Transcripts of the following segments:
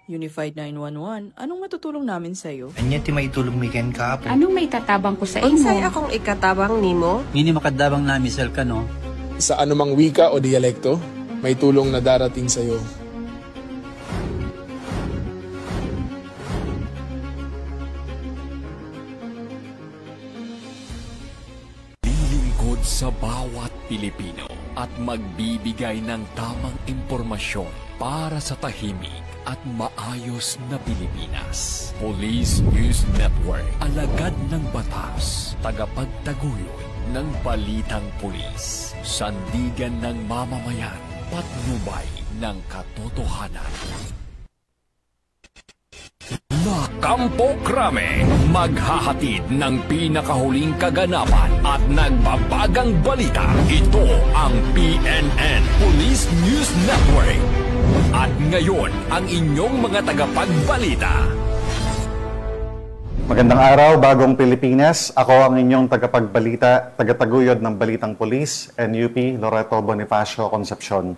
Unified 911, anong matutulong namin sa'yo? Anya ti maitulong mi ken kaapon. Anong may tatabang ko sa imo? Unsay akong ikatabang nimo? Mini makadabang na misal ka no. Sa anumang wika o dialekto, may tulong na darating sa iyo. Lilingkod sa bawat Pilipino at magbibigay ng tamang impormasyon para sa tahimik at maayos na Pilipinas. Police News Network, alagad ng batas, tagapagtaguyod ng balitang pulis, sandigan ng mamamayan, patnubay ng katotohanan. La Campo Crame, maghahatid ng pinakahuling kaganapan at nagbabagang balita. Ito ang PNN Police News Network. At ngayon, ang inyong mga tagapagbalita. Magandang araw, Bagong Pilipinas. Ako ang inyong tagapagbalita, tagataguyod ng Balitang Pulis, NUP Loreto Bonifacio Concepcion.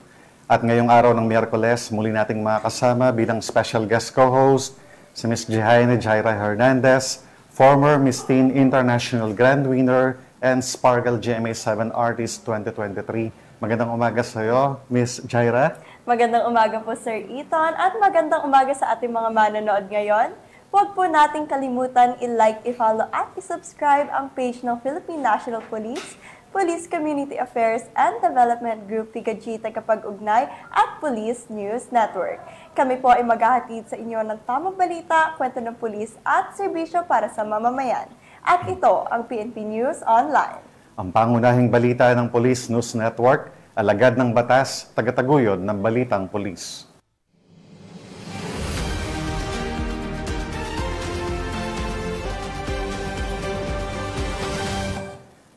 At ngayong araw ng Miyerkules, muli nating makasama bilang special guest co-host si Ms. Jihaine Jaira Hernandez, former Miss Teen International Grand Winner and Sparkle GMA7 Artist 2023. Magandang umaga sa iyo, Ms. Jaira. Magandang umaga po, Sir Ethan, at magandang umaga sa ating mga manonood ngayon. Huwag po nating kalimutan i-like, i-follow at i-subscribe ang page ng Philippine National Police, Police Community Affairs and Development Group PICAG Tagapag-Ugnay at Police News Network. Kami po ay maghahatid sa inyo ng tamang balita, kwento ng pulis at serbisyo para sa mamamayan. At ito ang PNP News Online. Ang pangunahing balita ng Police News Network, alagad ng batas, tagataguyod ng Balitang Pulis.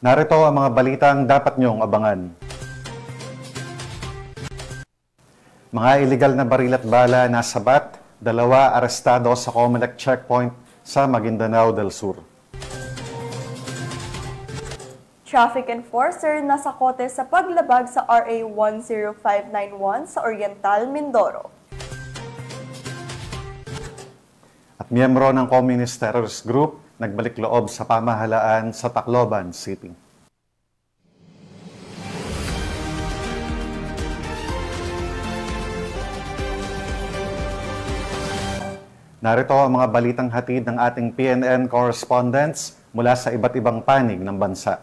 Narito ang mga balitang dapat niyong abangan. Mga iligal na baril at bala nasabat, 2 arestado sa Comelec checkpoint sa Maguindanao del Sur. Traffic enforcer nasa kote sa paglabag sa RA 10591 sa Oriental, Mindoro. At miyembro ng Communist Terrorist Group nagbalik loob sa pamahalaan sa Tacloban City. Narito ang mga balitang hatid ng ating PNN correspondents mula sa iba't ibang panig ng bansa.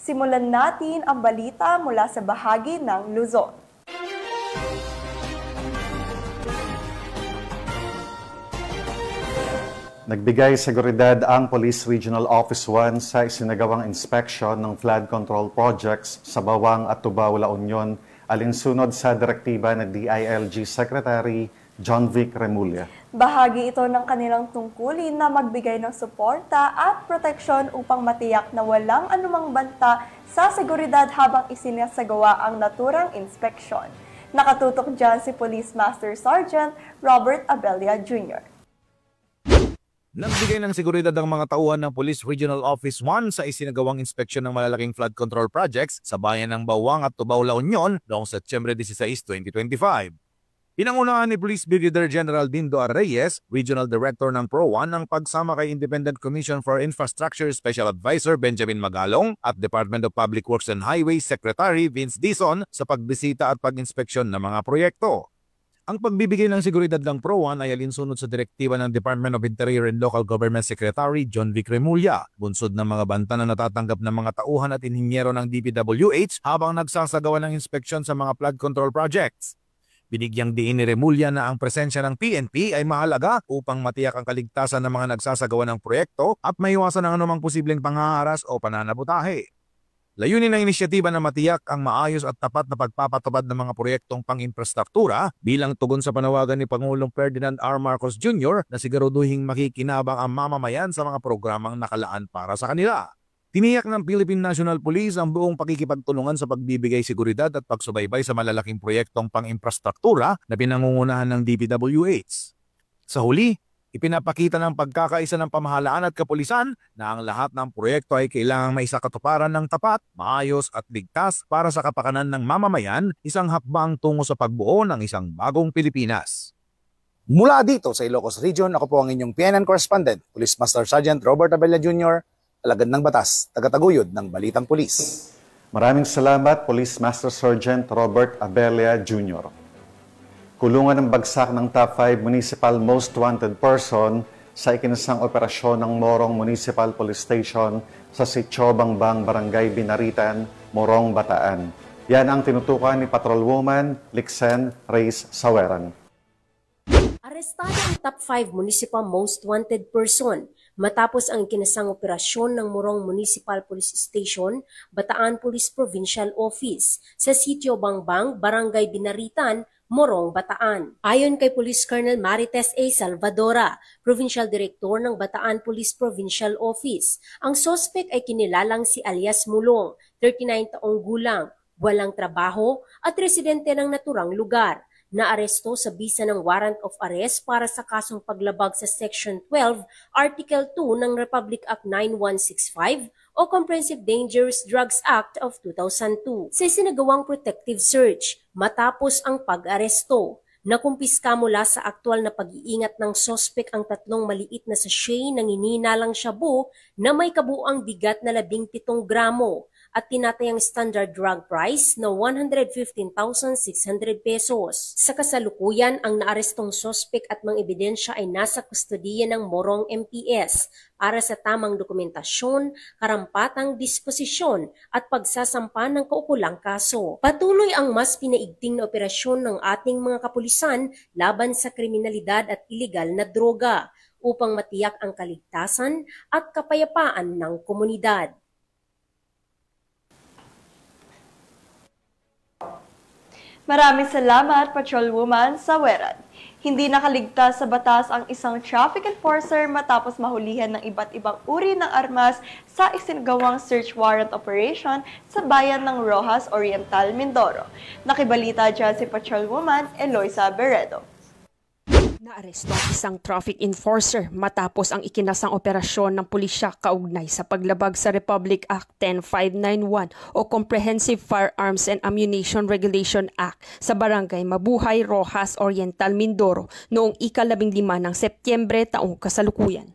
Simulan natin ang balita mula sa bahagi ng Luzon. Nagbigay seguridad ang Police Regional Office 1 sa isinagawang inspeksyon ng flood control projects sa Bawang at Tubao, La Union, alinsunod sa direktiba ng DILG Secretary John Vic Remulla. Bahagi ito ng kanilang tungkulin na magbigay ng suporta at proteksyon upang matiyak na walang anumang banta sa seguridad habang isinasagawa ang naturang inspeksyon. Nakatutok dyan si Police Master Sergeant Robert Abella Jr. Nagbigay ng seguridad ang mga tauhan ng Police Regional Office 1 sa isinagawang inspeksyon ng malalaking flood control projects sa bayan ng Bawang at Tubao, La Union noong Setyembre 16, 2025. Pinangunahan ni Police Brigadier General Dindo R. Reyes, Regional Director ng PRO1, ang pagsama kay Independent Commission for Infrastructure Special Advisor Benjamin Magalong at Department of Public Works and Highways Secretary Vince Dizon sa pagbisita at pag-inspeksyon ng mga proyekto. Ang pagbibigay ng seguridad ng PRO1 ay alinsunod sa direktiba ng Department of Interior and Local Government Secretary John Vic Remulla, bunsod ng mga banta na natatanggap ng mga tauhan at inhinyero ng DPWH habang nagsasagawa ng inspeksyon sa mga flood control projects. Binigyang diin ni Remulla na ang presensya ng PNP ay mahalaga upang matiyak ang kaligtasan ng mga nagsasagawa ng proyekto at maiwasan ang anumang posibleng panghaharas o pananabutahe. Layunin ng inisyatiba na matiyak ang maayos at tapat na pagpapatupad ng mga proyektong pang-infrastruktura bilang tugon sa panawagan ni Pangulong Ferdinand R. Marcos Jr. na siguraduhing makikinabang ang mamamayan sa mga programang nakalaan para sa kanila. Tiniyak ng Philippine National Police ang buong pakikipagtulungan sa pagbibigay seguridad at pagsubaybay sa malalaking proyektong pang-infrastruktura na pinangungunahan ng DPWH. Sa huli, Ipinapakita ng pagkakaisa ng pamahalaan at kapulisan na ang lahat ng proyekto ay kailangang maisakatuparan ng tapat, maayos at ligtas para sa kapakanan ng mamamayan, isang hakbang tungo sa pagbuo ng isang bagong Pilipinas. Mula dito sa Ilocos Region, ako po ang inyong PNN correspondent, Police Master Sergeant Robert Abella Jr., alagad ng batas, tagataguyod ng Balitang Pulis. Maraming salamat, Police Master Sergeant Robert Abella Jr. Kulungan ng bagsak ng top 5 municipal most wanted person sa ikinasang operasyon ng Morong Municipal Police Station sa Sitio Bangbang, Barangay Binaritan, Morong, Bataan. Yan ang tinutukan ni Patrolwoman Lixen Reyes Saweran. Arestado ang top 5 municipal most wanted person matapos ang ikinasang operasyon ng Morong Municipal Police Station, Bataan Police Provincial Office sa Sitio Bangbang, Barangay Binaritan, Morong, Bataan. Ayon kay Police Colonel Marites A. Salvadora, Provincial Director ng Bataan Police Provincial Office, ang sospek ay kinilalang si alias Mulong, 39 taong gulang, walang trabaho at residente ng naturang lugar. Naaresto sa bisa ng warrant of arrest para sa kasong paglabag sa Section 12, Article 2 ng Republic Act 9165 o Comprehensive Dangerous Drugs Act of 2002. Sa sinagawang protective search, matapos ang pag-aresto, nakumpiska mula sa aktwal na pag-iingat ng sospek ang 3 maliit na sachet ng hinihinalang shabu na may kabuuang bigat na 17 gramo at tinatayang standard drug price na 115,600 pesos. Sa kasalukuyan, ang naarestong sospek at mga ebidensya ay nasa kustodiya ng Morong MPS para sa tamang dokumentasyon, karampatang disposisyon at pagsasampa ng kaukulang kaso. Patuloy ang mas pinaigting na operasyon ng ating mga kapulisan laban sa kriminalidad at ilegal na droga upang matiyak ang kaligtasan at kapayapaan ng komunidad. Maraming salamat, Patrolwoman Saweran. Hindi nakaligtas sa batas ang isang traffic enforcer matapos mahulihan ng iba't ibang uri ng armas sa isinagawang search warrant operation sa bayan ng Roxas Oriental, Mindoro. Nakibalita dyan si Patrolwoman Eloisa Beredo. Naaresto ang isang traffic enforcer matapos ang ikinasang operasyon ng pulisya kaugnay sa paglabag sa Republic Act 10591 o Comprehensive Firearms and Ammunition Regulation Act sa Barangay Mabuhay, Roxas Oriental, Mindoro noong ika-15 ng Setyembre taong kasalukuyan.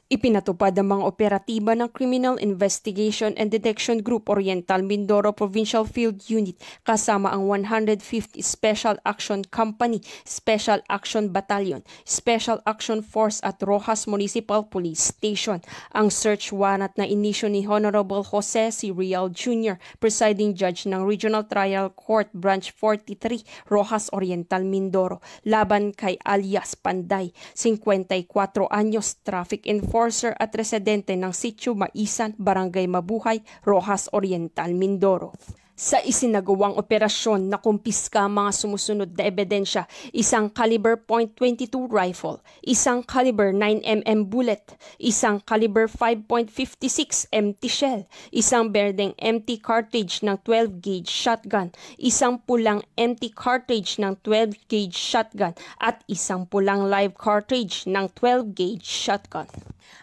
Ipinatupad ang mga operatiba ng Criminal Investigation and Detection Group Oriental Mindoro Provincial Field Unit kasama ang 150 Special Action Company, Special Action Battalion, Special Action Force at Roxas Municipal Police Station. Ang search warrant na inisyo ni Honorable Jose C. Real Jr., Presiding Judge ng Regional Trial Court Branch 43, Roxas Oriental, Mindoro, laban kay alias Panday, 54 anyos, traffic enforcer at residente ng Sitio Maisan, Barangay Mabuhay, Roxas Oriental, Mindoro. Sa isinagawang operasyon, nakumpiska ang mga sumusunod na ebidensya: isang caliber .22 rifle, isang caliber 9mm bullet, isang caliber 5.56 empty shell, isang berdeng empty cartridge ng 12-gauge shotgun, isang pulang empty cartridge ng 12-gauge shotgun, at isang pulang live cartridge ng 12-gauge shotgun.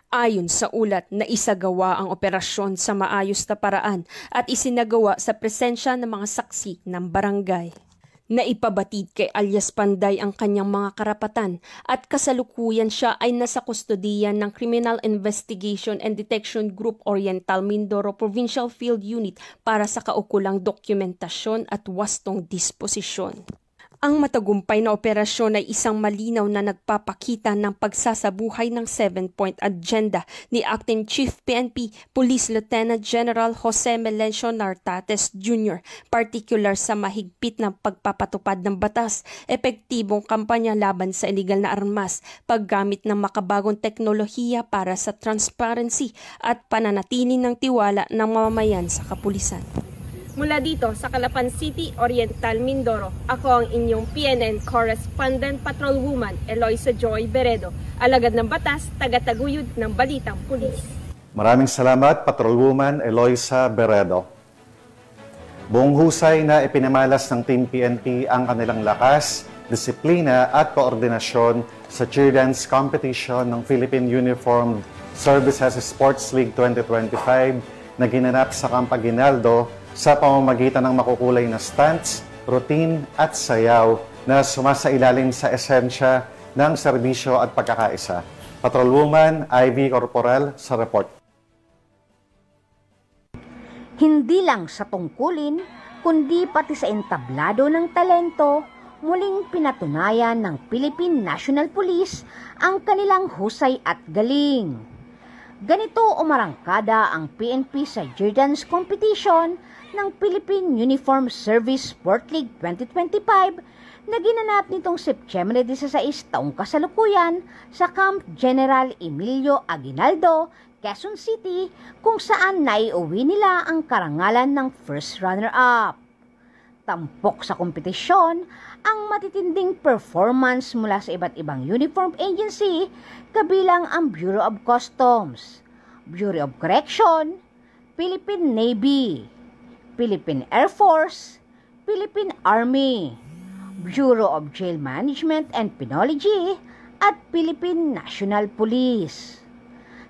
Ayon sa ulat, naisagawa ang operasyon sa maayos na paraan at isinagawa sa presensya ng mga saksi ng barangay. Naipabatid kay alias Panday ang kanyang mga karapatan at kasalukuyan siya ay nasa kustodiyan ng Criminal Investigation and Detection Group Oriental Mindoro Provincial Field Unit para sa kaukulang dokumentasyon at wastong disposisyon. Ang matagumpay na operasyon ay isang malinaw na nagpapakita ng pagsasabuhay ng 7-point agenda ni Acting Chief PNP Police Lieutenant General Jose Melencio Nartates Jr., particular sa mahigpit ng pagpapatupad ng batas, epektibong kampanya laban sa iligal na armas, paggamit ng makabagong teknolohiya para sa transparency at pananatili ng tiwala ng mamamayan sa kapulisan. Mula dito sa Calapan City, Oriental, Mindoro, ako ang inyong PNN Correspondent Patrolwoman Eloisa Joy Beredo, alagad ng batas, tagataguyod ng Balitang Pulis. Maraming salamat, Patrolwoman Eloisa Beredo. Buong husay na ipinamalas ng Team PNP ang kanilang lakas, disiplina at koordinasyon sa cheer dance competition ng Philippine Uniformed Services Sports League 2025 na ginanap sa Camp Aguinaldo sa pamamagitan ng makukulay na stunts, routine at sayaw na sumasailalim sa esensya ng serbisyo at pagkakaisa. Patrolwoman Ivy Corporal sa report. Hindi lang sa tungkulin, kundi pati sa entablado ng talento, muling pinatunayan ng Philippine National Police ang kanilang husay at galing. Ganito umarangkada ang PNP sa cheer dance competition ng Philippine Uniformed Service Sport League 2025 na ginanap nitong September 16 taong kasalukuyan sa Camp General Emilio Aguinaldo, Quezon City, kung saan naiuwi nila ang karangalan ng first runner-up. Tampok sa kompetisyon ang matitinding performance mula sa iba't ibang uniform agency kabilang ang Bureau of Customs, Bureau of Correction, Philippine Navy, Philippine Air Force, Philippine Army, Bureau of Jail Management and Penology at Philippine National Police.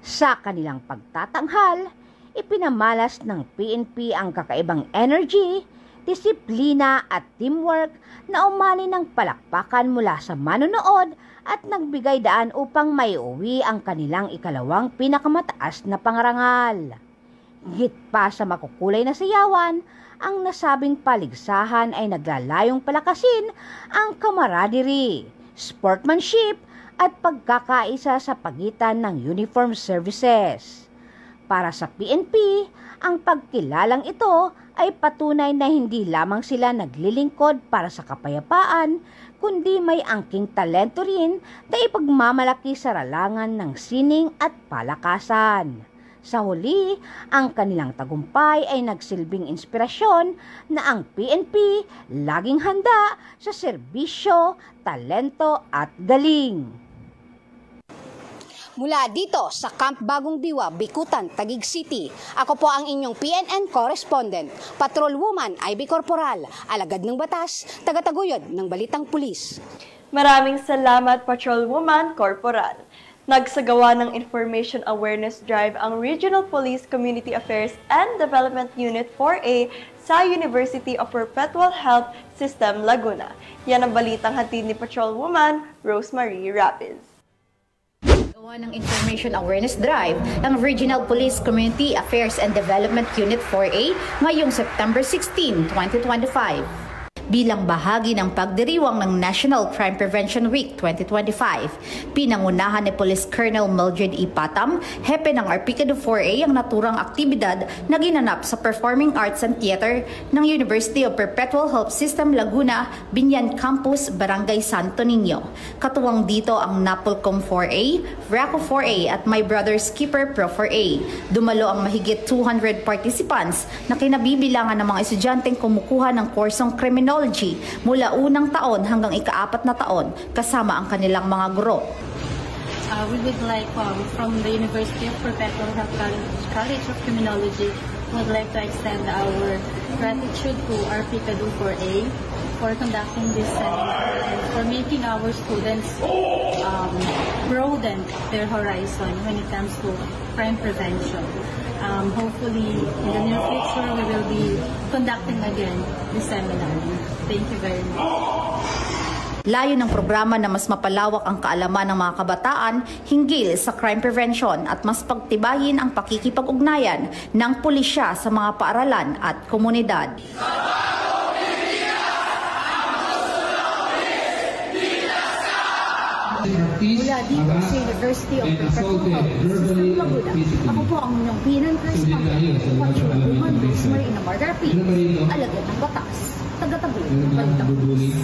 Sa kanilang pagtatanghal, ipinamalas ng PNP ang kakaibang energy, disiplina at teamwork na umani ng palakpakan mula sa manonood at nagbigay daan upang maiuwi ang kanilang ikalawang pinakamataas na pangarangal. Higit pa sa makukulay na sayawan, ang nasabing paligsahan ay naglalayong palakasin ang camaraderie, sportsmanship at pagkakaisa sa pagitan ng uniform services. Para sa PNP, ang pagkilalang ito ay patunay na hindi lamang sila naglilingkod para sa kapayapaan, kundi may angking talento rin na ipagmamalaki sa ralangan ng sining at palakasan. Sa huli, ang kanilang tagumpay ay nagsilbing inspirasyon na ang PNP laging handa sa serbisyo, talento at galing. Mula dito sa Camp Bagong Diwa, Bikutan, Taguig City, ako po ang inyong PNN correspondent, Patrolwoman Ivy Corporal, alagad ng batas, tagataguyod ng Balitang Pulis. Maraming salamat, Patrolwoman Corporal. Nagsagawa ng Information Awareness Drive ang Regional Police Community Affairs and Development Unit 4A sa University of Perpetual Health System, Laguna. Yan ang balitang hatid ni Patrolwoman Rosemary Rapids. Gawa ng Information Awareness Drive ng Regional Police Community Affairs and Development Unit 4A ngayong September 16, 2025. Bilang bahagi ng pagdiriwang ng National Crime Prevention Week 2025, pinangunahan ni Police Colonel Mildred E. Patam, hepe ng Arpicado 4A ang naturang aktibidad na ginanap sa Performing Arts and Theater ng University of Perpetual Health System, Laguna, Binyan Campus, Barangay Santo Niño. Katuwang dito ang Napolcom 4A, Vraco 4A at My Brother's Keeper Pro 4A. Dumalo ang mahigit 200 participants na kinabibilangan ng mga estudyanteng kumukuha ng kursong kriminology mula unang taon hanggang ika-4 na taon kasama ang kanilang mga guro. We would like from the University of Perpetual Health College of Criminology would like to extend our gratitude to Arpicado 4A for conducting this seminar and for making our students broaden their horizon when it comes to crime prevention. Hopefully, in the near future, we will be conducting again this seminar. Thank you very much. Layo ng programa na mas mapalawak ang kaalaman ng mga kabataan hinggil sa crime prevention at mas pagtibayin ang pakikipag-ugnayan ng pulisya sa mga paaralan at komunidad. Mula dito sa University of Perpetual Health System, Laguna, ako po ang inyong PNN correspondent, Patrolwoman Rosemary Rapids, alagad ng batas, tagataguyod ng Balitang Pulis.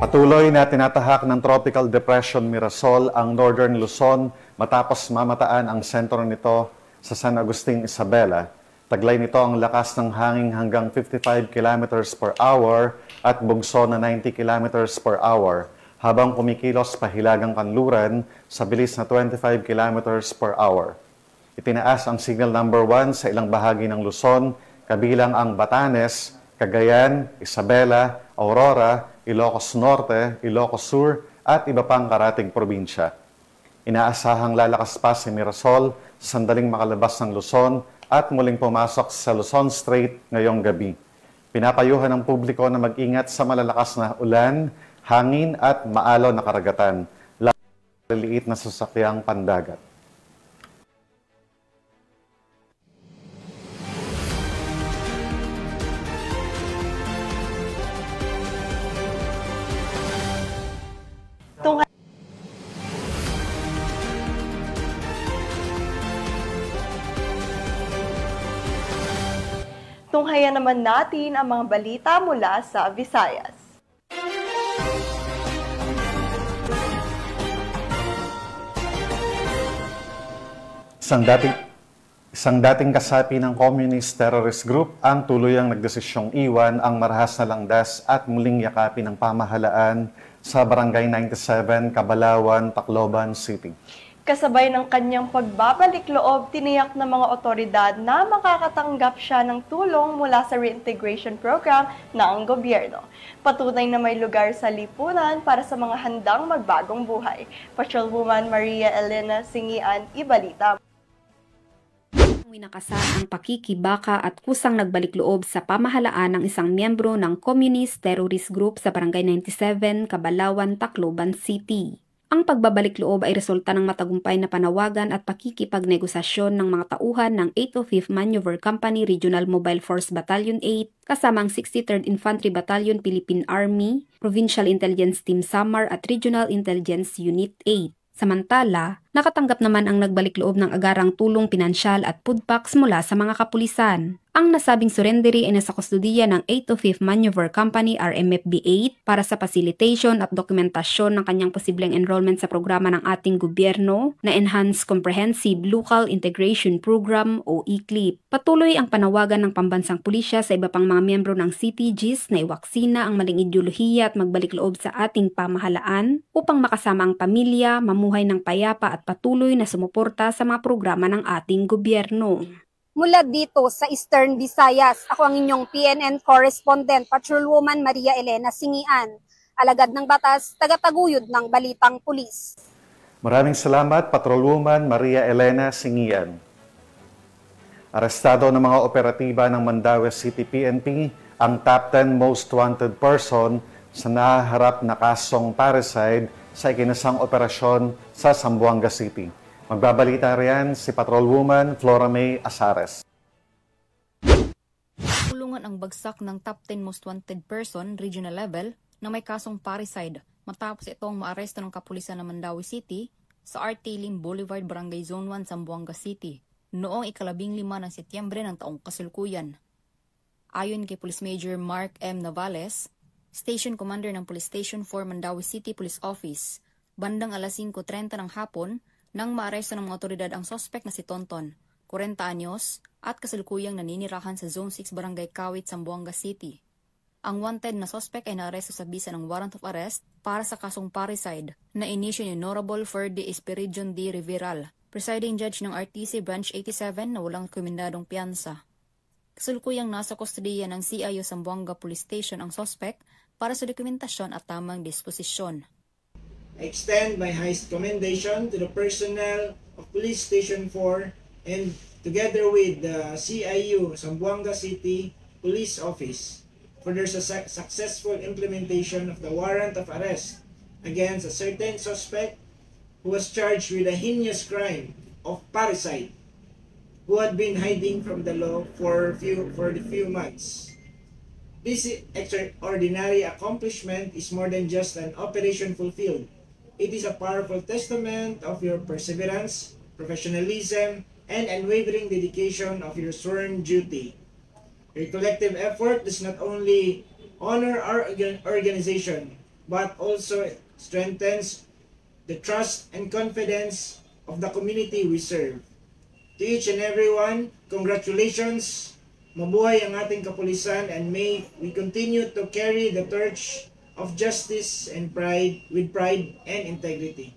Patuloy na tinatahak ng Tropical Depression Mirasol ang Northern Luzon matapos mamataan ang sentro nito sa San Agustin, Isabela. Taglay nito ang lakas ng hangin hanggang 55 km per hour at bugso na 90 km per hour habang kumikilos pahilagang kanluran sa bilis na 25 km per hour. Itinaas ang signal number 1 sa ilang bahagi ng Luzon kabilang ang Batanes, Cagayan, Isabela, Aurora, Ilocos Norte, Ilocos Sur at iba pang karatig probinsya. Inaasahang lalakas pa si Mirasol, sandaling makalabas ng Luzon at muling pumasok sa Luzon Strait ngayong gabi. Pinapayuhan ng publiko na mag-ingat sa malalakas na ulan, hangin at maalaw na karagatan, lalo na maliliit na sasakyang pandagat. Tunghayan naman natin ang mga balita mula sa Visayas. Isang dating kasapi ng Communist Terrorist Group ang tuluyang nagdesisyong iwan ang marahas na landas at muling yakapin ng pamahalaan sa Barangay 97, Cabalawan, Tacloban City. Kasabay ng kanyang pagbabalik loob, tiniyak ng mga otoridad na makakatanggap siya ng tulong mula sa reintegration program ng gobyerno. Patunay na may lugar sa lipunan para sa mga handang magbagong buhay. Patrolwoman Maria Elena Singian, ibalita. Winakasan ang pakikibaka at kusang nagbalik loob sa pamahalaan ng isang miyembro ng Communist Terrorist Group sa Barangay 97, Cabalawan, Tacloban City. Ang pagbabalik loob ay resulta ng matagumpay na panawagan at pakikipagnegosasyon ng mga tauhan ng 805th Maneuver Company Regional Mobile Force Battalion 8 kasama ang 63rd Infantry Battalion Philippine Army, Provincial Intelligence Team Samar at Regional Intelligence Unit 8. Samantala, nakatanggap naman ang nagbalik loob ng agarang tulong pinansyal at food packs mula sa mga kapulisan. Ang nasabing surrendery ay nasa kustudiya ng 805th Maneuver Company RMFB-8 para sa facilitation at dokumentasyon ng kanyang posibleng enrollment sa programa ng ating gobyerno na Enhanced Comprehensive Local Integration Program o ECLIP. Patuloy ang panawagan ng pambansang pulisya sa iba pang mga miyembro ng CTGs na iwaksina ang maling ideolohiya at magbalik loob sa ating pamahalaan upang makasama ang pamilya, mamuhay ng payapa at patuloy na sumuporta sa mga programa ng ating gobyerno. Mula dito sa Eastern Visayas, ako ang inyong PNN correspondent, Patrolwoman Maria Elena Singian, alagad ng batas, tagataguyod ng Balitang Pulis. Maraming salamat, Patrolwoman Maria Elena Singian. Arestado ng mga operatiba ng Mandaue City PNP ang top 10 most wanted person sa nahaharap na kasong parricide sa ikinasang operasyon sa Zamboanga City. Magbabalita riyan si Patrolwoman Flora May Asares. Tulungan ang bagsak ng top 10 most wanted person regional level na may kasong parricide matapos itong maaresto ng kapulisan ng Mandaue City sa RT Lim Boulevard, Barangay Zone 1, Zamboanga City noong ika-15 ng Setyembre ng taong kasalukuyan. Ayon kay Police Major Mark M. Navales, Station Commander ng Police Station 4 Mandaue City Police Office, bandang alas 5:30 ng hapon, nang maaresto ng mga otoridad ang sospek na si Tonton, 40 anyos, at kasalukuyang naninirahan sa Zone 6 Barangay Kawit, Zamboanga City. Ang wanted na sospek ay naaresto sa bisa ng warrant of arrest para sa kasong parricide na inisyo ni Honorable Ferde Espiridion D. Riveral, presiding judge ng RTC Branch 87 na walang komendadong piyansa. Kasalukuyang nasa kustodiya ng CIO Zamboanga Police Station ang sospek para sa dokumentasyon at tamang disposisyon. I extend my highest commendation to the personnel of Police Station 4 and together with the CIU Zamboanga City Police Office for their successful implementation of the warrant of arrest against a certain suspect who was charged with a heinous crime of parricide, who had been hiding from the law for the few months. This extraordinary accomplishment is more than just an operation fulfilled. It is a powerful testament of your perseverance, professionalism, and unwavering dedication of your sworn duty. Your collective effort does not only honor our organization, but also strengthens the trust and confidence of the community we serve. To each and everyone, congratulations! Mabuhay ang ating kapulisan, and may we continue to carry the torch of justice and pride and integrity.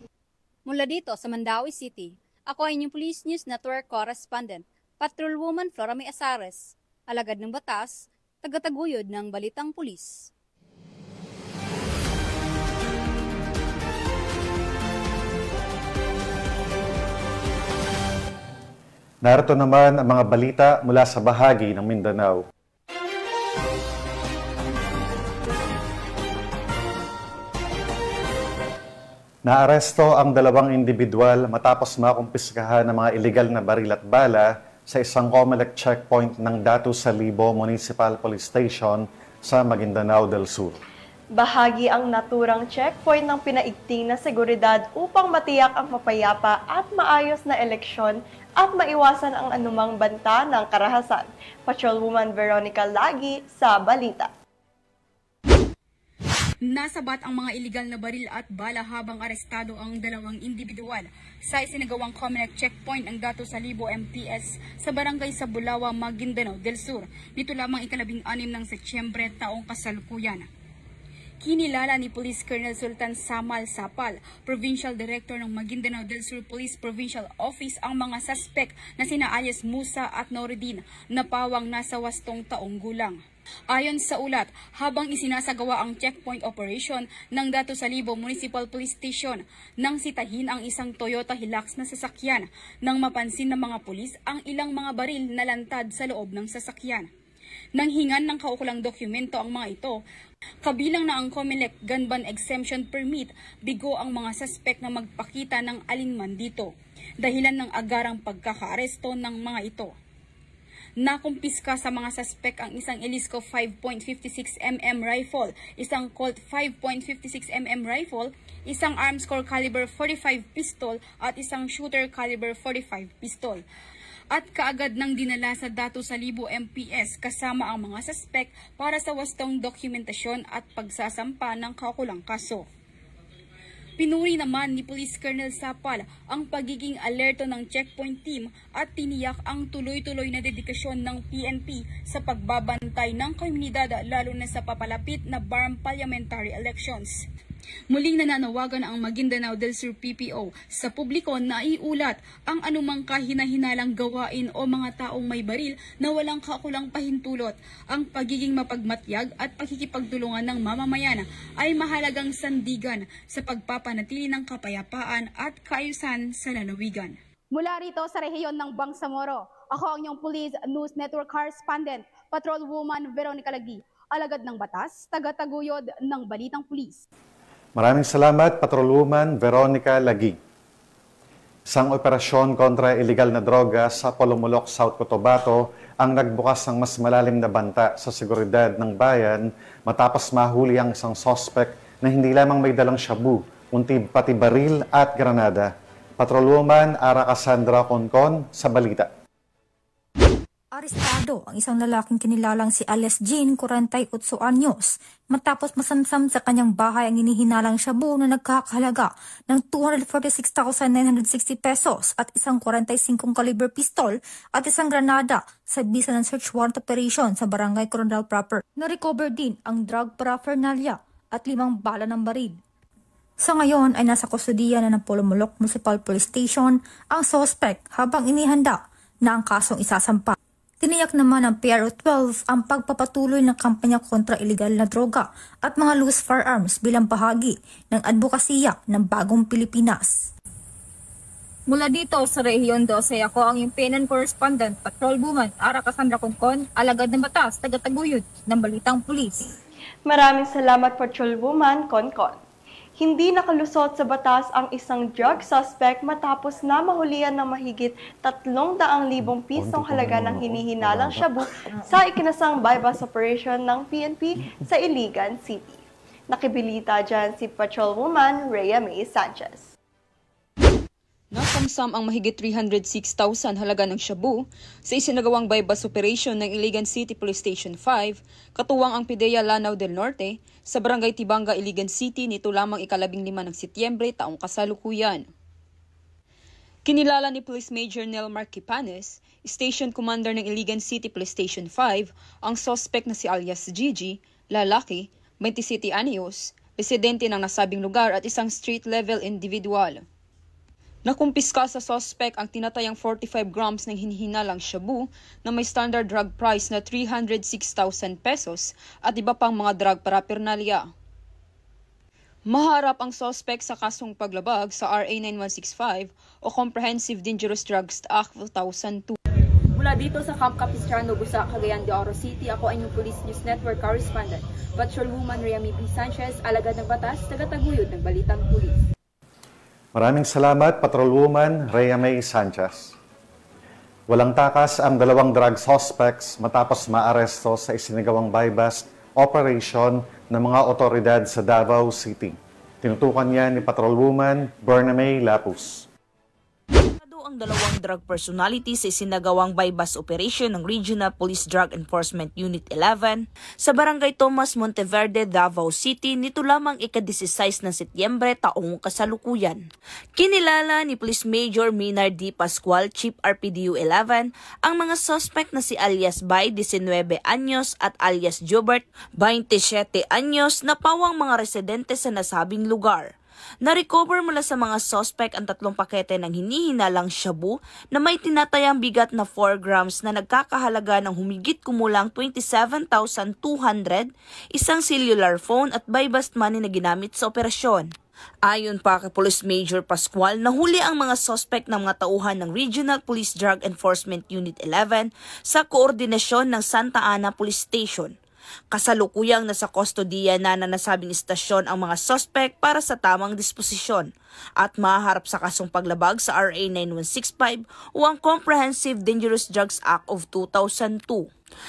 Mula dito sa Mandaue City, ako ay inyong Police News Network correspondent, Patrolwoman Flora May Asares. alagad ng batas, tagataguyod ng Balitang Pulis. Narito naman ang mga balita mula sa bahagi ng Mindanao. Naaresto ang 2 individual matapos makumpiskahan ng mga iligal na baril at bala sa isang COMELEC checkpoint ng Datu Salibo Municipal Police Station sa Maguindanao del Sur. Bahagi ang naturang checkpoint ng pinaigting na seguridad upang matiyak ang mapayapa at maayos na eleksyon at maiwasan ang anumang banta ng karahasan. Patrolwoman Veronica Lagi sa balita. Nasabat ang mga iligal na baril at bala habang arestado ang 2 individual sa isinagawang COMELEC checkpoint ng Datu Salibo MPS sa barangay sa Bulawa, Maguindanao del Sur. Nito lamang 16 ng Setyembre taong kasalukuyan. Kinilala ni Police Colonel Sultan Samal Sapal, Provincial Director ng Maguindanao del Sur Police Provincial Office, ang mga suspect na sina alias Musa at Noureddin na pawang nasa 8 taong gulang. Ayon sa ulat, habang isinasagawa ang checkpoint operation ng Datu Salibo Municipal Police Station, nang sitahin ang isang Toyota Hilux na sasakyan, nang mapansin ng mga pulis ang ilang mga baril na lantad sa loob ng sasakyan. Nang hingan ng kaukulang dokumento ang mga ito, kabilang na ang COMELEC Gun Ban Exemption Permit, bigo ang mga suspect na magpakita ng alinman dito, dahilan ng agarang pagkakaaresto ng mga ito. Nakumpiska sa mga suspect ang isang Elisco 5.56mm rifle, isang Colt 5.56mm rifle, isang Armscore caliber 45 pistol at isang shooter caliber 45 pistol. At kaagad nang dinala sa Datu Salibo MPS kasama ang mga suspect para sa wastong dokumentasyon at pagsasampa ng kaukulang kaso. Pinuri naman ni Police Colonel Sapal ang pagiging alerto ng checkpoint team at tiniyak ang tuloy-tuloy na dedikasyon ng PNP sa pagbabantay ng komunidad lalo na sa papalapit na BARM parliamentary elections. Muling nananawagan ang Maguindanao del Sur PPO sa publiko na iulat ang anumang kahina-hinalang gawain o mga taong may baril na walang kaukulang pahintulot. Ang pagiging mapagmatyag at pakikipagtulungan ng mamamayan ay mahalagang sandigan sa pagpapanatili ng kapayapaan at kaayusan sa lalawigan. Mula rito sa rehiyon ng Bangsamoro, ako ang inyong Police News Network Correspondent, Patrolwoman Veronica Lagi, alagad ng batas, tagataguyod ng Balitang Pulis. Maraming salamat, Patrolwoman Veronica Lagi. Isang operasyon kontra iligal na droga sa Polomolok, South Cotabato ang nagbukas ng mas malalim na banta sa seguridad ng bayan matapos mahuli ang isang suspect na hindi lamang may dalang shabu, kundi pati baril at granada. Patrolwoman Ara Cassandra Concon sa balita. Arestado ang isang lalaking kinilalang si alias Jean, 48 anyos, matapos masamsam sa kanyang bahay ang inihinalang shabu na nagkakahalaga ng 246,960 pesos at isang 45 caliber pistol at isang granada sa bisa ng search warrant operation sa Barangay Coronadal proper. Na-recover din ang drug paraphernalia at 5 bala ng baril. Sa ngayon ay nasa kustudiya na ng Polomolok Municipal Police Station ang suspect habang inihanda na ang kasong isasampa. Tiniyak naman ng PRO 12 ang pagpapatuloy ng kampanya kontra iligal na droga at mga loose firearms bilang bahagi ng advokasya ng Bagong Pilipinas. Mula dito sa Rehiyon 12, ako ang iyong PNN Correspondent, Patrolwoman Ara Cassandra Concon, alagad ng batas, tagataguyod ng Balitang Pulis. Maraming salamat, Patrolwoman Concon. Hindi nakalusot sa batas ang isang drug suspect matapos na mahulihan ng mahigit 300,000 pisong halaga ng hinihinalang shabu sa ikinasang bypass operation ng PNP sa Iligan City. Nakibilita dyan si Patrolwoman Rhea May Sanchez. Nasamsam ang mahigit 306,000 halaga ng shabu sa isinagawang bypass operation ng Iligan City Police Station 5, katuwang ang PIDEA Lanao del Norte, sa Barangay Tibanga, Iligan City nito lamang 15 ng Setyembre taong kasalukuyan. Kinilala ni Police Major Nelmar Kipanes, Station Commander ng Iligan City Police Station 5, ang suspect na si alias Gigi, lalaki, 27 anyos, residente ng nasabing lugar at isang street-level individual. Nakumpiska sa suspect ang tinatayang 45 grams ng hinihinalang shabu na may standard drug price na 306,000 pesos at iba pang mga drug paraphernalia. Maharap ang suspect sa kasong paglabag sa RA 9165 o Comprehensive Dangerous Drugs Act of 2002. Mula dito sa Camp Capistrano, Busa, Cagayan de Oro City, ako ay inyong Police News Network correspondent, Patrolwoman Rhea P. Sanchez, alagad ng batas, tagataguyod ng Balitang Pulis. Maraming salamat, Patrolwoman Rhea May Sanchez. Walang takas ang dalawang drug suspects matapos maaresto sa isinagawang buy-bust operation ng mga otoridad sa Davao City. Tinutukan niya ni Patrolwoman Bernamay Lapus. Ang dalawang drug personalities sa isinagawang buy-bust operation ng Regional Police Drug Enforcement Unit 11 sa Barangay Tomas Monteverde, Davao City nito lamang ika-16 ng Setyembre taong kasalukuyan. Kinilala ni Police Major Maynard D. Pascual, Chief RPDU 11, ang mga suspect na si alias Bay, 19 anyos at alias Jobert, 27 anyos na pawang mga residente sa nasabing lugar. Na-recover mula sa mga suspect ang 3 pakete ng hinihinalang shabu na may tinatayang bigat na 4 grams na nagkakahalaga ng humigit kumulang 27,200, isang cellular phone at buy-bust money na ginamit sa operasyon. Ayon pa kay Police Major Pascual, nahuli ang mga suspect ng mga tauhan ng Regional Police Drug Enforcement Unit 11 sa koordinasyon ng Santa Ana Police Station. Kasalukuyang nasa kustodiya na nasabing istasyon ang mga suspect para sa tamang disposisyon at maharap sa kasong paglabag sa RA 9165 o ang Comprehensive Dangerous Drugs Act of 2002.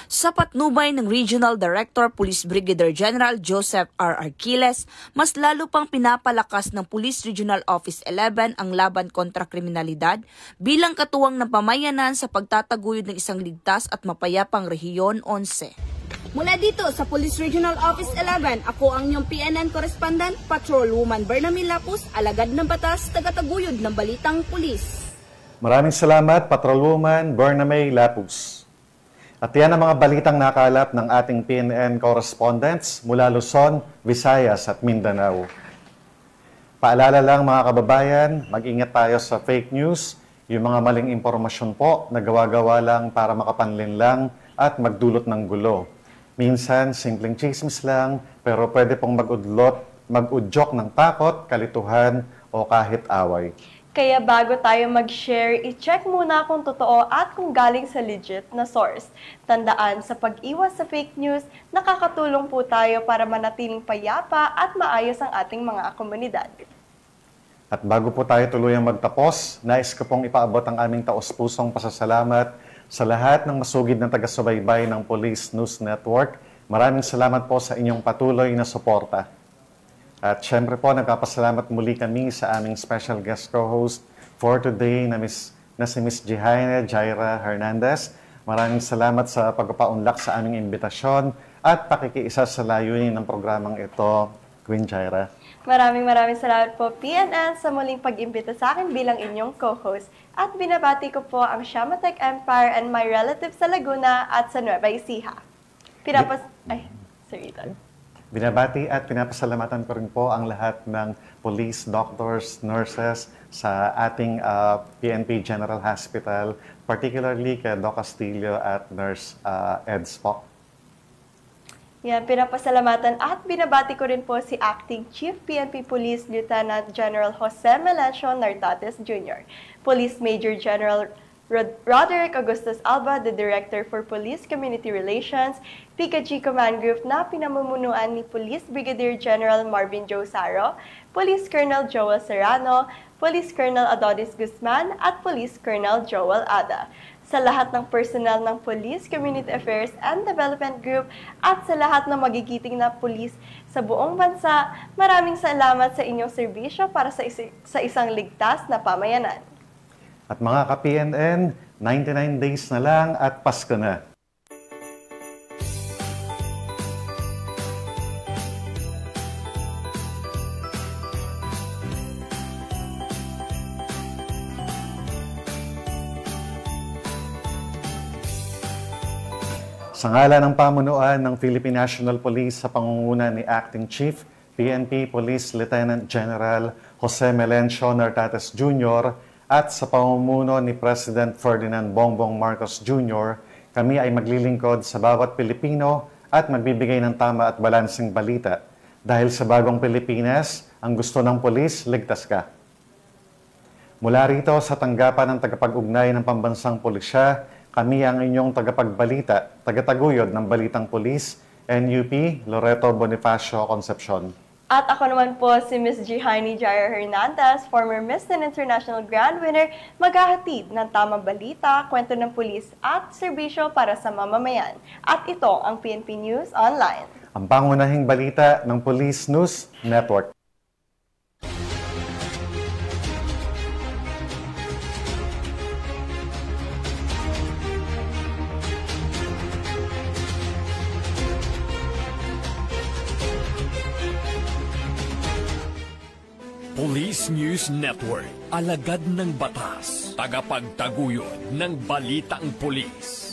Sa patnubay ng Regional Director Police Brigadier General Joseph R. Arquiles, mas lalo pang pinapalakas ng Police Regional Office 11 ang laban kontra kriminalidad bilang katuwang ng pamayanan sa pagtataguyod ng isang ligtas at mapayapang Rehiyon 11. Mula dito sa Police Regional Office 11, ako ang inyong PNN correspondent, Patrolwoman Bernamay Lapus, alagad ng batas, tagataguyod ng Balitang Pulis. Maraming salamat, Patrolwoman Bernamay Lapus. At yan ang mga balitang nakalap ng ating PNN correspondents mula Luzon, Visayas at Mindanao. Paalala lang mga kababayan, mag-ingat tayo sa fake news, yung mga maling impormasyon po na gawa-gawa lang para makapanlin lang at magdulot ng gulo. Minsan, simpleng chismis lang, pero pwede pong mag-udyok ng takot, kalituhan, o kahit away. Kaya bago tayo mag-share, i-check muna kung totoo at kung galing sa legit na source. Tandaan, sa pag-iwas sa fake news, nakakatulong po tayo para manatiling payapa at maayos ang ating mga komunidad. At bago po tayo tuluyang magtapos, nais ko pong ipaabot ang aming taos-pusong pasasalamat sa lahat ng masugid na taga-subaybay ng Police News Network. Maraming salamat po sa inyong patuloy na suporta. At syempre po, nagpapasalamat muli kami sa aming special guest co-host for today na si Miss Jihaina Jaira Hernandez. Maraming salamat sa pagpapaunlak sa aming imbitasyon at pakikiisa sa layunin ng programang ito, Queen Jaira. Maraming salamat po PNN sa muling pag-imbita sa akin bilang inyong co-host. At binabati ko po ang Shamatech Empire and my relatives sa Laguna at sa Nueva Ecija. Binabati at pinapasalamatan ko rin po ang lahat ng police, doctors, nurses sa ating PNP General Hospital, particularly kay Doc Castillo at Nurse Eds po. Yan, pinapasalamatan at binabati ko rin po si Acting Chief PNP Police Lieutenant General Jose Melencio Nartates Jr., Police Major General Roderick Augustus Alba, the Director for Police Community Relations, PKG Command Group na pinamumunuan ni Police Brigadier General Marvin Joe Saro, Police Colonel Joel Serrano, Police Colonel Adonis Guzman at Police Colonel Joel Ada. Sa lahat ng personnel ng Police Community Affairs and Development Group at sa lahat ng magigiting na pulis sa buong bansa, maraming salamat sa inyong serbisyo para sa isang ligtas na pamayanan. At mga ka-PNN, 99 days na lang at Pasko na. Sa ngalan ng pamunuan ng Philippine National Police sa pangunguna ni Acting Chief PNP Police Lieutenant General Jose Melencio Nartates Jr. at sa pamumuno ni President Ferdinand Bongbong Marcos Jr., kami ay maglilingkod sa bawat Pilipino at magbibigay ng tama at balanseng balita. Dahil sa bagong Pilipinas, ang gusto ng pulis, ligtas ka. Mula rito sa tanggapan ng tagapag-ugnay ng Pambansang Pulisya, kami ang inyong tagapagbalita, tagataguyod ng Balitang Pulis, NUP Loreto Bonifacio Concepcion. At ako naman po si Ms. Jihaini Jair Hernandez, former Miss and International Grand Winner, maghahatid ng tamang balita, kwento ng pulis at serbisyo para sa mamamayan. At ito ang PNP News Online. Ang pangunahing balita ng Police News Network. Police News Network, alagad ng batas, tagapagtaguyod ng balitang pulis.